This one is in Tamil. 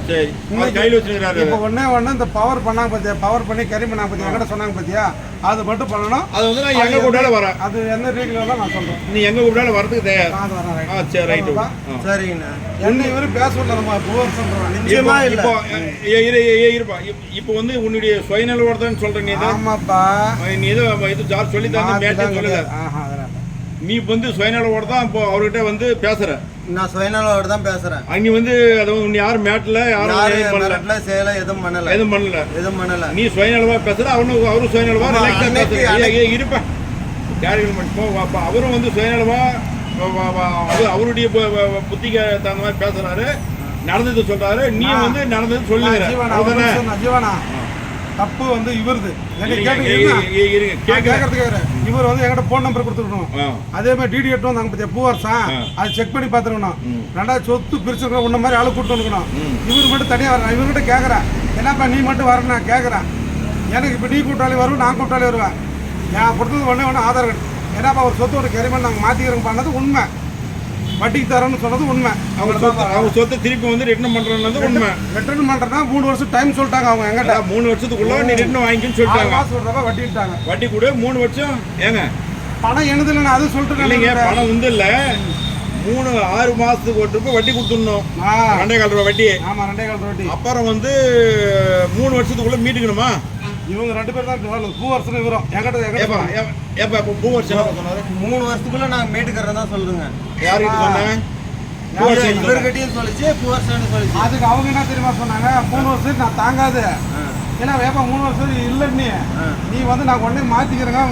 சரி கையில் வச்சுருக்காரு. இப்போ ஒன்னே இந்த பவர் பண்ணாங்க பார்த்தியா, பவர் பண்ணி கேரி பண்ணாங்க பார்த்தியா, என்கிட்ட சொன்னாங்க பார்த்தியா, அது மட்டும் பண்ணணும். அது வந்து நான் எங்கே கூப்பிட்டாலும் வரேன். அது என்ன ரீதியில் தான் நான் சொல்கிறேன். நீ எங்கே கூப்பிட்டாலும் வரதுக்கு தயார். சரி ரைட்டு. சரிங்கண்ணா. என்ன இவரு பேச நம்ம புவர் சொல்கிறோம். நிச்சயமா இல்லை. இருப்பா இப்போ வந்து உன்னுடைய சுயநலவோடதான் சொல்கிறேன். நீ தான் ஆமாப்பா. நீ இது ஜார் சொல்லி தான் மேட்டே சொல்லல. நீ வந்து சுயநலவோட தான் இப்போ அவர்கிட்ட வந்து பேசுற. நான் சுயநலவோட தான் பேசுறேன். நீ வந்து அதாவது நீ யாரும் மேட்ல யாரும் செய்யல, எதுவும் பண்ணல. நீ சுயநலவா பேசுற, அவரும் சுயநலவா இருப்ப. அவரும் வந்து சுயநலவா அவருடைய புத்திக்கு தகுந்த மாதிரி பேசுறாரு, நடந்தது சொல்றாரு. நீ வந்து நடந்தது சொல்லுங்க. தப்பு வந்து இவருது. இவர் வந்து என்கிட்ட போன் நம்பர் கொடுத்துருக்கணும். அதே மாதிரி டிடி எட்டும் நாங்கள் பத்தியா பூவரசம் அதை செக் பண்ணி பார்த்துருக்கணும். ரெண்டாவது சொத்து பிரிச்சுருக்கணும். உன்ன மாதிரி ஆளு கூப்பிட்டு வந்துக்கணும். இவர் மட்டும் தனியாக வரணும். இவர்கிட்ட கேட்குறேன், என்னப்பா நீ மட்டும் வரணும் நான் கேட்குறேன். எனக்கு இப்போ நீ கூப்பிட்டாலே வருவேன், நான் கூப்பிட்டாலே வருவேன். நான் கொடுத்தது ஒன்று ஆதார் கார்டு. ஏன்னாப்பா ஒரு சொத்தோட கரிமன் நாங்கள் மாற்றிக்கிறோம் பண்ணது உண்மை. வட்டிக்கு தரோன்னு சொன்னது உண்மை. அவங்க சொத்தை திருப்பி வந்து ரிட்டர்ன் பண்றது உண்மை. ரிட்டர்ன் பண்றதுனா 3 வருஷம் டைம் சொல்லிட்டாங்க அவங்க. எங்கிட்ட 3 வருஷத்துக்குள்ள நீ ரிட்டர்ன் வாங்கிக்கன்னு சொல்லிட்டாங்க. சொல்றப்ப வட்டிட்டாங்க. வட்டி கூட 3 வருஷம். ஏங்க பணம் எனதுல அது சொல்லிட்டு இல்லைங்க, பணம் வந்து இல்ல 6 மாசத்துக்கு ஒரு ரூபாய் வட்டி கொடுத்துடணும். 2.25 ரூபாய் வட்டி. ஆமா 2.25 வட்டி. அப்புறம் வந்து 3 வருஷத்துக்குள்ள மீட்டுக்கணுமா? இவங்க 2 பேர் தான் பூவரசன் இவரும். எங்கிட்ட பூவரசன் சொன்னாரு 3 வருஷத்துக்குள்ள நாங்கள் மீட்டுக்கிறதா சொல்லுங்க. யாருக்கிட்ட சொன்னாங்க? இவர்கிட்டையும் சொல்லிச்சு, பூவரசன் சொல்லிச்சு. அதுக்கு அவங்க என்ன தெரியுமா சொன்னாங்க, 3 வருஷம் நான் தாங்காது. ஏன்னா வேப்பா 3 வருஷம் இல்லை, நீ வந்து நான் உடனே மாத்திக்கிறேங்க.